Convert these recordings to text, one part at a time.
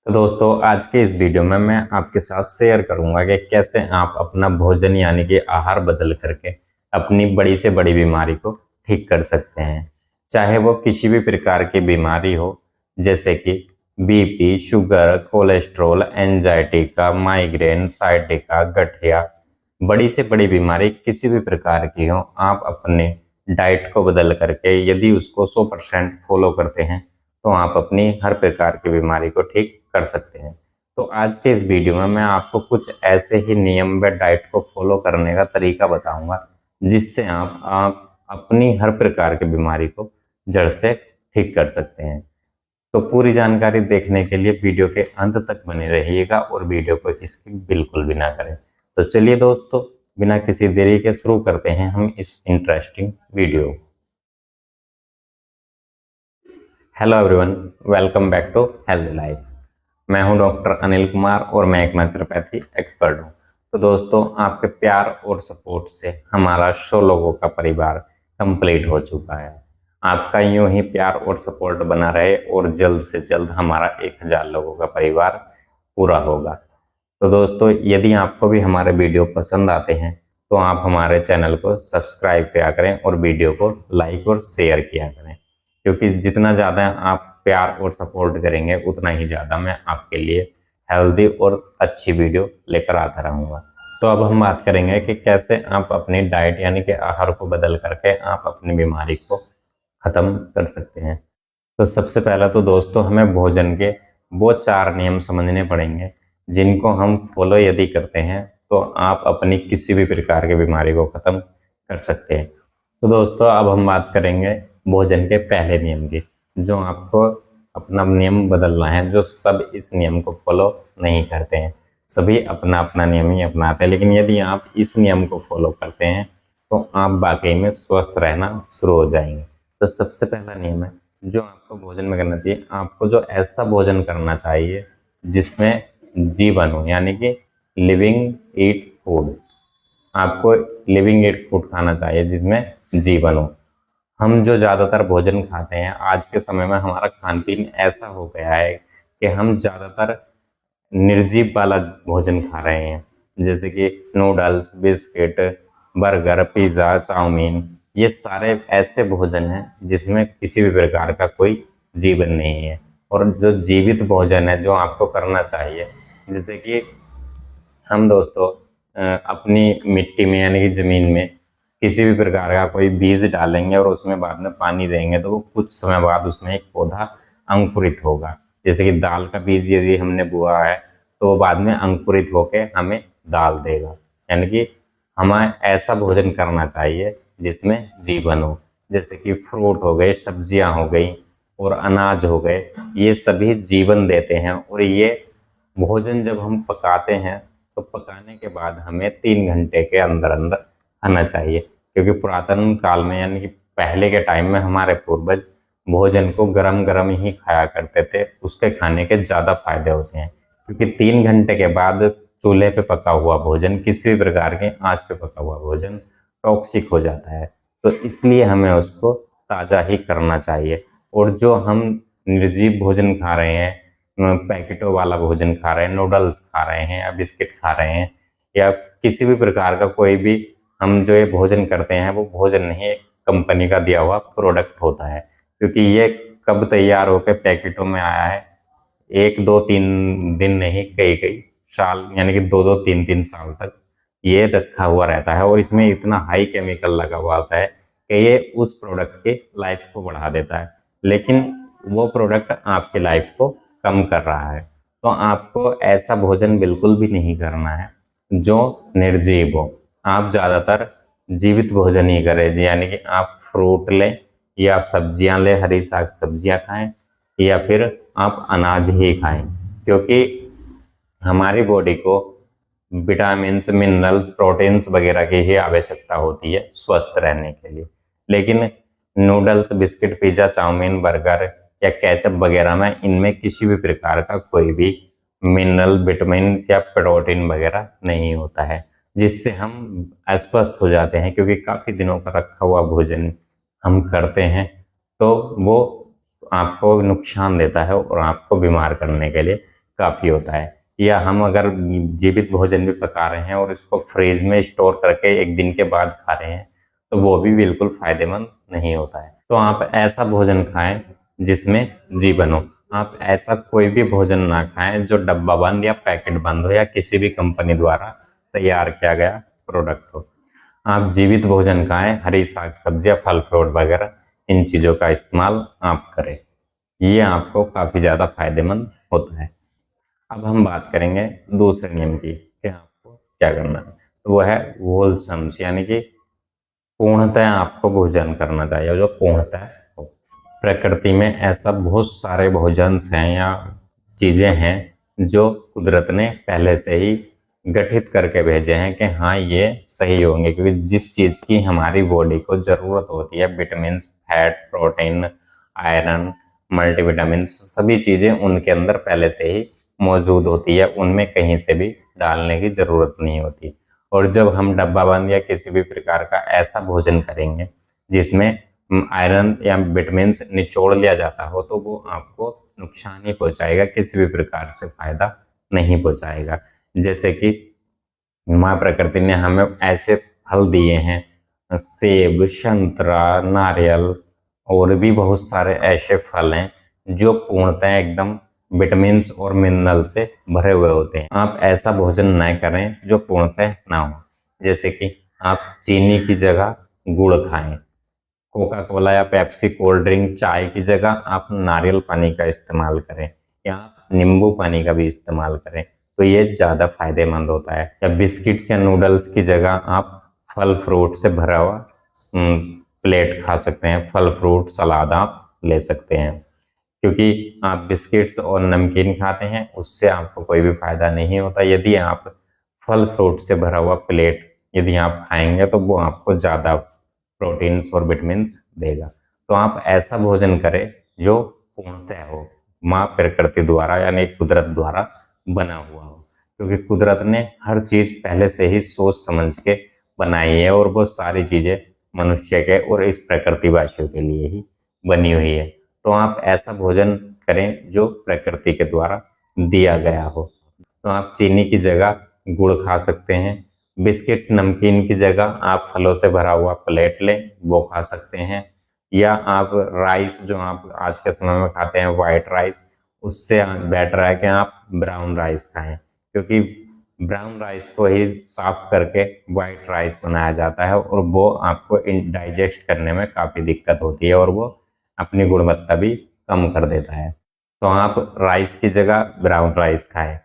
तो दोस्तों आज के इस वीडियो में मैं आपके साथ शेयर करूंगा कि कैसे आप अपना भोजन यानी कि आहार बदल करके अपनी बड़ी से बड़ी बीमारी को ठीक कर सकते हैं। चाहे वो किसी भी प्रकार की बीमारी हो, जैसे कि बीपी, शुगर, कोलेस्ट्रॉल, एंजाइटी का, माइग्रेन, साइटिका, गठिया, बड़ी से बड़ी बीमारी किसी भी प्रकार की हो, आप अपने डाइट को बदल करके यदि उसको 100% फॉलो करते हैं तो आप अपनी हर प्रकार की बीमारी को ठीक कर सकते हैं। तो आज के इस वीडियो में मैं आपको कुछ ऐसे ही नियम व डाइट को फॉलो करने का तरीका बताऊंगा जिससे आप अपनी हर प्रकार की बीमारी को जड़ से ठीक कर सकते हैं। तो पूरी जानकारी देखने के लिए वीडियो के अंत तक बने रहिएगा और वीडियो को स्किप बिल्कुल भी ना करें। तो चलिए दोस्तों, बिना किसी देरी के शुरू करते हैं हम इस interesting video. Hello everyone, welcome back to health life. मैं हूं डॉक्टर अनिल कुमार और मैं एक नेचुरोपैथी एक्सपर्ट हूं। तो दोस्तों, आपके प्यार और सपोर्ट से हमारा 100 लोगों का परिवार कंप्लीट हो चुका है। आपका यूं ही प्यार और सपोर्ट बना रहे और जल्द से जल्द हमारा 1000 लोगों का परिवार पूरा होगा। तो दोस्तों, यदि आपको भी हमारे वीडियो पसंद आते हैं तो आप हमारे चैनल को सब्सक्राइब किया करें और वीडियो को लाइक और शेयर किया करें, क्योंकि जितना ज़्यादा आप प्यार और सपोर्ट करेंगे उतना ही ज़्यादा मैं आपके लिए हेल्दी और अच्छी वीडियो लेकर आता रहूँगा। तो अब हम बात करेंगे कि कैसे आप अपनी डाइट यानी कि आहार को बदल करके आप अपनी बीमारी को ख़त्म कर सकते हैं। तो सबसे पहला तो दोस्तों, हमें भोजन के वो 4 नियम समझने पड़ेंगे जिनको हम फॉलो यदि करते हैं तो आप अपनी किसी भी प्रकार की बीमारी को ख़त्म कर सकते हैं। तो दोस्तों, अब हम बात करेंगे भोजन के पहले नियम की, जो आपको अपना नियम बदलना है। जो सब इस नियम को फॉलो नहीं करते हैं, सभी अपना अपना नियम ही अपनाते हैं, लेकिन यदि आप इस नियम को फॉलो करते हैं तो आप वाकई में स्वस्थ रहना शुरू हो जाएंगे। तो सबसे पहला नियम है जो आपको भोजन में करना चाहिए, आपको जो ऐसा भोजन करना चाहिए जिसमें जीवन हो, यानी कि लिविंग ईट फूड। आपको लिविंग ईट फूड खाना चाहिए जिसमें जीवन हो। हम जो ज़्यादातर भोजन खाते हैं आज के समय में, हमारा खान पीन ऐसा हो गया है कि हम ज़्यादातर निर्जीव वाला भोजन खा रहे हैं, जैसे कि noodles, biscuit, burger, pizza, chow mein. ये सारे ऐसे भोजन हैं जिसमें किसी भी प्रकार का कोई जीवन नहीं है। और जो जीवित भोजन है जो आपको करना चाहिए, जैसे कि हम दोस्तों अपनी मिट्टी में यानी कि ज़मीन में किसी भी प्रकार का कोई बीज डालेंगे और उसमें बाद में पानी देंगे तो वो कुछ समय बाद उसमें एक पौधा अंकुरित होगा। जैसे कि दाल का बीज यदि हमने बोया है तो वो बाद में अंकुरित होकर हमें दाल देगा। यानी कि हमें ऐसा भोजन करना चाहिए जिसमें जीवन हो, जैसे कि फ्रूट हो गए, सब्जियां हो गई और अनाज हो गए। ये सभी जीवन देते हैं और ये भोजन जब हम पकाते हैं तो पकाने के बाद हमें 3 घंटे के अंदर अंदर खाना चाहिए, क्योंकि पुरातन काल में यानी कि पहले के टाइम में हमारे पूर्वज भोजन को गरम गरम ही खाया करते थे। उसके खाने के ज़्यादा फायदे होते हैं, क्योंकि 3 घंटे के बाद चूल्हे पे पका हुआ भोजन, किसी भी प्रकार के आंच पे पका हुआ भोजन टॉक्सिक हो जाता है। तो इसलिए हमें उसको ताज़ा ही करना चाहिए। और जो हम निर्जीव भोजन खा रहे हैं, पैकेटों वाला भोजन खा रहे हैं, नूडल्स खा रहे हैं या बिस्किट खा रहे हैं या किसी भी प्रकार का कोई भी हम जो ये भोजन करते हैं वो भोजन नहीं, एक कंपनी का दिया हुआ प्रोडक्ट होता है। क्योंकि ये कब तैयार होकर पैकेटों में आया है, 1 2 3 दिन नहीं, कई कई साल यानी कि 2 2 3 3 साल तक ये रखा हुआ रहता है और इसमें इतना हाई केमिकल लगा हुआ होता है कि ये उस प्रोडक्ट के लाइफ को बढ़ा देता है, लेकिन वो प्रोडक्ट आपके लाइफ को कम कर रहा है। तो आपको ऐसा भोजन बिल्कुल भी नहीं करना है जो निर्जीव हो। आप ज़्यादातर जीवित भोजन ही करें, यानी कि आप फ्रूट लें या सब्जियां लें, हरी साग सब्जियां खाएं या फिर आप अनाज ही खाएं, क्योंकि हमारी बॉडी को विटामिन्स, मिनरल्स, प्रोटीन्स वगैरह की ही आवश्यकता होती है स्वस्थ रहने के लिए। लेकिन noodles, biscuit, pizza, chow mein, burger या केचप वगैरह में इनमें किसी भी प्रकार का कोई भी मिनरल, विटामिन या प्रोटीन वगैरह नहीं होता है, जिससे हम अस्वस्थ हो जाते हैं। क्योंकि काफ़ी दिनों का रखा हुआ भोजन हम करते हैं तो वो आपको नुकसान देता है और आपको बीमार करने के लिए काफ़ी होता है। या हम अगर जीवित भोजन भी पका रहे हैं और इसको फ्रिज में स्टोर करके 1 दिन के बाद खा रहे हैं, तो वो भी बिल्कुल फ़ायदेमंद नहीं होता है। तो आप ऐसा भोजन खाएँ जिसमें जीवन हो। आप ऐसा कोई भी भोजन ना खाएँ जो डब्बा बंद या पैकेट बंद हो या किसी भी कंपनी द्वारा तैयार किया गया प्रोडक्ट हो। आप जीवित भोजन खाएँ, हरी साग-सब्जियाँ, फल-फ्रूट वगैरह इन चीज़ों का इस्तेमाल आप करें। ये आपको काफ़ी ज़्यादा फ़ायदेमंद होता है। अब हम बात करेंगे दूसरे नियम की कि आपको क्या करना है। तो वो है व्होलसम्स, यानी कि पूर्णतः आपको भोजन करना चाहिए जो पूर्णतः हो। प्रकृति में ऐसा बहुत सारे भोजन्स हैं या चीज़ें हैं जो कुदरत ने पहले से ही गठित करके भेजे हैं कि हाँ, ये सही होंगे, क्योंकि जिस चीज़ की हमारी बॉडी को ज़रूरत होती है, vitamins, fat, protein, iron, multivitamins, सभी चीज़ें उनके अंदर पहले से ही मौजूद होती है, उनमें कहीं से भी डालने की ज़रूरत नहीं होती। और जब हम डब्बा बंद या किसी भी प्रकार का ऐसा भोजन करेंगे जिसमें आयरन या विटामिन्स निचोड़ लिया जाता हो, तो वो आपको नुकसान ही पहुंचाएगा, किसी भी प्रकार से फायदा नहीं पहुंचाएगा। जैसे कि माँ प्रकृति ने हमें ऐसे फल दिए हैं, सेब, संतरा, नारियल और भी बहुत सारे ऐसे फल हैं जो पूर्णतः एकदम विटामिन्स और मिनरल से भरे हुए होते हैं। आप ऐसा भोजन न करें जो पूर्णतः ना हो। जैसे कि आप चीनी की जगह गुड़ खाएं, कोका कोला या पेप्सी कोल्ड ड्रिंक चाय की जगह आप नारियल पानी का इस्तेमाल करें या नींबू पानी का भी इस्तेमाल करें, तो ये ज़्यादा फायदेमंद होता है। या बिस्किट्स या नूडल्स की जगह आप फल फ्रूट से भरा हुआ प्लेट खा सकते हैं, फल फ्रूट सलाद आप ले सकते हैं। क्योंकि आप बिस्किट्स और नमकीन खाते हैं उससे आपको कोई भी फायदा नहीं होता। यदि आप फल फ्रूट से भरा हुआ प्लेट यदि आप खाएंगे तो वो आपको ज़्यादा प्रोटीन्स और विटामिन्स देगा। तो आप ऐसा भोजन करें जो पूर्णतः हो, माँ प्रकृति द्वारा यानी कुदरत द्वारा बना हुआ हो, क्योंकि कुदरत ने हर चीज़ पहले से ही सोच समझ के बनाई है और वो सारी चीज़ें मनुष्य के और इस प्रकृतिवासियों के लिए ही बनी हुई है। तो आप ऐसा भोजन करें जो प्रकृति के द्वारा दिया गया हो। तो आप चीनी की जगह गुड़ खा सकते हैं, बिस्किट नमकीन की जगह आप फलों से भरा हुआ प्लेट लें, वो खा सकते हैं। या आप राइस जो आप आज के समय में खाते हैं वाइट राइस, उससे बेटर है कि आप ब्राउन राइस खाएं, क्योंकि ब्राउन राइस को ही साफ करके वाइट राइस बनाया जाता है और वो आपको डाइजेस्ट करने में काफ़ी दिक्कत होती है और वो अपनी गुणवत्ता भी कम कर देता है। तो आप राइस की जगह ब्राउन राइस खाएं,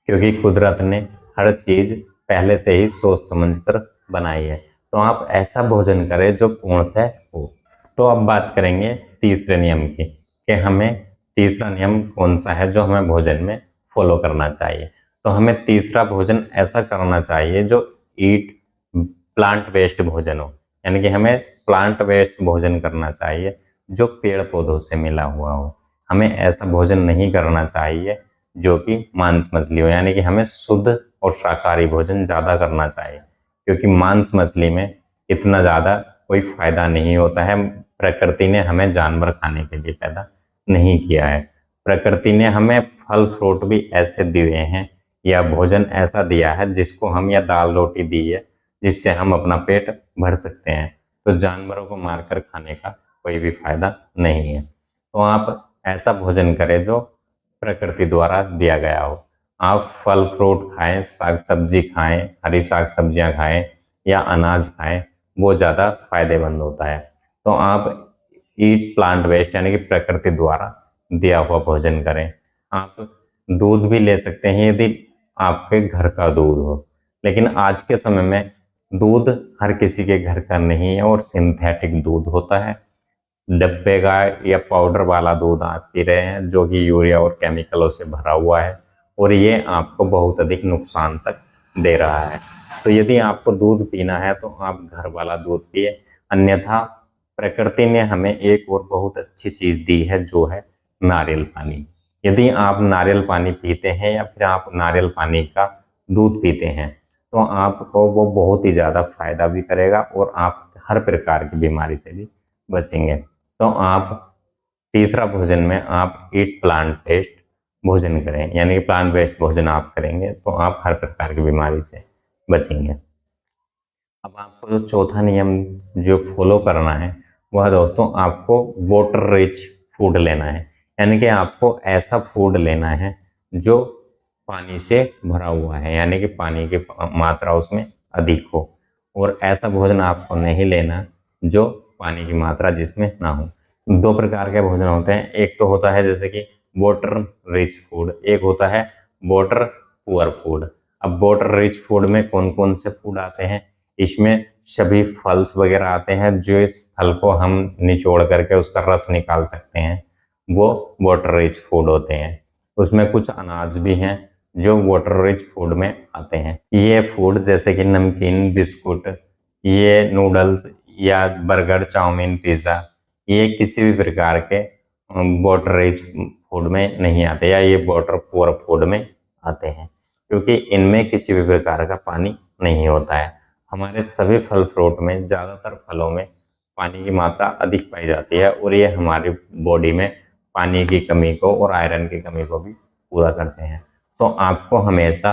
क्योंकि कुदरत ने हर चीज़ पहले से ही सोच समझकर बनाई है। तो आप ऐसा भोजन करें जो पूर्णतः हो। तो अब बात करेंगे तीसरे नियम की कि हमें तीसरा नियम कौन सा है जो हमें भोजन में फॉलो करना चाहिए। तो हमें तीसरा भोजन ऐसा करना चाहिए जो ईट प्लांट बेस्ड भोजन हो, यानी कि हमें प्लांट बेस्ड भोजन करना चाहिए जो पेड़ पौधों से मिला हुआ हो। हमें ऐसा भोजन नहीं करना चाहिए जो कि मांस मछली हो, यानी कि हमें शुद्ध और शाकाहारी भोजन ज़्यादा करना चाहिए, क्योंकि मांस मछली में इतना ज़्यादा कोई फायदा नहीं होता है। प्रकृति ने हमें जानवर खाने के लिए पैदा नहीं किया है। प्रकृति ने हमें फल फ्रूट भी ऐसे दिए हैं या भोजन ऐसा दिया है जिसको हम, या दाल रोटी दी है जिससे हम अपना पेट भर सकते हैं। तो जानवरों को मारकर खाने का कोई भी फायदा नहीं है। तो आप ऐसा भोजन करें जो प्रकृति द्वारा दिया गया हो। आप फल फ्रूट खाएं, साग सब्जी खाएं, हरी साग सब्जियां खाएं या अनाज खाएं, वो ज़्यादा फायदेमंद होता है। तो आप ईट प्लांट वेस्ट यानी कि प्रकृति द्वारा दिया हुआ भोजन करें। आप दूध भी ले सकते हैं यदि आपके घर का दूध हो, लेकिन आज के समय में दूध हर किसी के घर का नहीं है और सिंथेटिक दूध होता है। डब्बे का या पाउडर वाला दूध आप पी रहे हैं जो कि यूरिया और केमिकलों से भरा हुआ है और ये आपको बहुत अधिक नुकसान तक दे रहा है। तो यदि आपको दूध पीना है तो आप घर वाला दूध पिए, अन्यथा प्रकृति ने हमें एक और बहुत अच्छी चीज़ दी है जो है नारियल पानी। यदि आप नारियल पानी पीते हैं या फिर आप नारियल पानी का दूध पीते हैं तो आपको वो बहुत ही ज़्यादा फायदा भी करेगा और आप हर प्रकार की बीमारी से भी बचेंगे। तो आप तीसरा भोजन में आप ईट प्लांट बेस्ड भोजन करें, यानी कि प्लांट बेस्ड भोजन आप करेंगे तो आप हर प्रकार की बीमारी से बचेंगे। अब आपको जो चौथा नियम जो फॉलो करना है वह दोस्तों आपको वाटर रिच फूड लेना है, यानी कि आपको ऐसा फूड लेना है जो पानी से भरा हुआ है, यानी कि पानी की मात्रा उसमें अधिक हो। और ऐसा भोजन आपको नहीं लेना जो पानी की मात्रा जिसमें ना हो। दो प्रकार के भोजन होते हैं, एक तो होता है जैसे कि वाटर रिच फूड, एक होता है वाटर पुअर फूड। अब वाटर रिच फूड में कौन कौन से फूड आते हैं, इसमें सभी फल्स वगैरह आते हैं जो इस फल को हम निचोड़ करके उसका रस निकाल सकते हैं, वो वाटर रिच फूड होते हैं। उसमें कुछ अनाज भी हैं जो वाटर रिच फूड में आते हैं। ये फूड जैसे कि नमकीन, बिस्कुट, ये नूडल्स या बर्गर, चाउमीन, पिज़्ज़ा, ये किसी भी प्रकार के वाटर रिच फूड में नहीं आते, या ये वाटर पुअर फूड में आते हैं, क्योंकि इनमें किसी भी प्रकार का पानी नहीं होता है। हमारे सभी फल फ्रूट में, ज़्यादातर फलों में पानी की मात्रा अधिक पाई जाती है और ये हमारी बॉडी में पानी की कमी को और आयरन की कमी को भी पूरा करते हैं। तो आपको हमेशा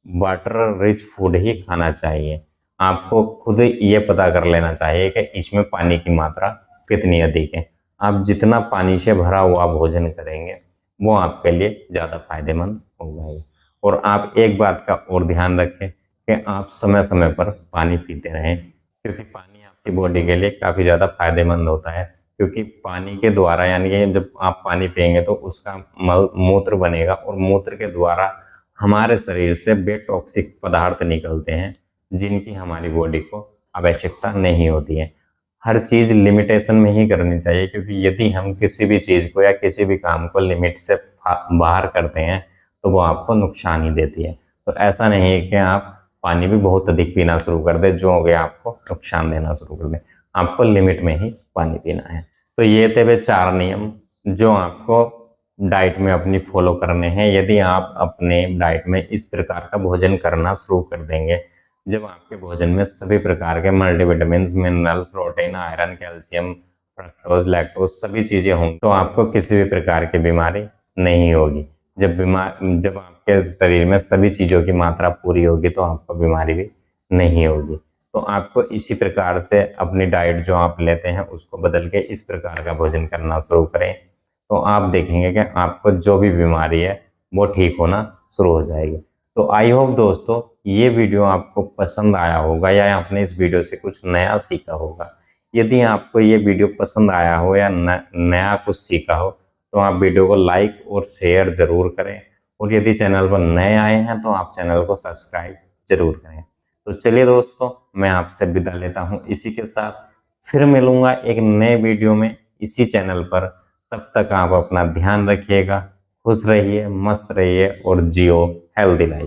वाटर रिच फूड ही खाना चाहिए। आपको खुद ये पता कर लेना चाहिए कि इसमें पानी की मात्रा कितनी अधिक है। आप जितना पानी से भरा हुआ भोजन करेंगे वो आपके लिए ज़्यादा फायदेमंद होगा। और आप एक बात का और ध्यान रखें कि आप समय समय पर पानी पीते रहें, क्योंकि पानी आपकी बॉडी के लिए काफ़ी ज़्यादा फायदेमंद होता है। क्योंकि पानी के द्वारा, यानी कि जब आप पानी पिएंगे तो उसका मल मूत्र बनेगा और मूत्र के द्वारा हमारे शरीर से वे टॉक्सिक पदार्थ निकलते हैं जिनकी हमारी बॉडी को आवश्यकता नहीं होती है। हर चीज़ लिमिटेशन में ही करनी चाहिए, क्योंकि यदि हम किसी भी चीज़ को या किसी भी काम को लिमिट से बाहर करते हैं तो वो आपको नुकसान ही देती है। तो ऐसा नहीं है कि आप पानी भी बहुत अधिक पीना शुरू कर दें जो हो गया आपको नुकसान देना शुरू कर दें। आपको लिमिट में ही पानी पीना है। तो ये थे वे 4 नियम जो आपको डाइट में अपनी फॉलो करने हैं। यदि आप अपने डाइट में इस प्रकार का भोजन करना शुरू कर देंगे, जब आपके भोजन में सभी प्रकार के multivitamin, mineral, protein, iron, calcium, fructose, lactose सभी चीज़ें होंगी तो आपको किसी भी प्रकार की बीमारी नहीं होगी। जब आपके शरीर में सभी चीज़ों की मात्रा पूरी होगी तो आपको बीमारी भी नहीं होगी। तो आपको इसी प्रकार से अपनी डाइट जो आप लेते हैं उसको बदल के इस प्रकार का भोजन करना शुरू करें, तो आप देखेंगे कि आपको जो भी बीमारी है वो ठीक होना शुरू हो जाएगी। तो आई होप दोस्तों ये वीडियो आपको पसंद आया होगा या आपने इस वीडियो से कुछ नया सीखा होगा। यदि आपको ये वीडियो पसंद आया हो या नया कुछ सीखा हो तो आप वीडियो को लाइक और शेयर ज़रूर करें, और यदि चैनल पर नए आए हैं तो आप चैनल को सब्सक्राइब जरूर करें। तो चलिए दोस्तों, मैं आपसे विदा लेता हूँ इसी के साथ। फिर मिलूंगा एक नए वीडियो में इसी चैनल पर। तब तक आप अपना ध्यान रखिएगा, खुश रहिए, मस्त रहिए और जियो हेल्दी लाइफ।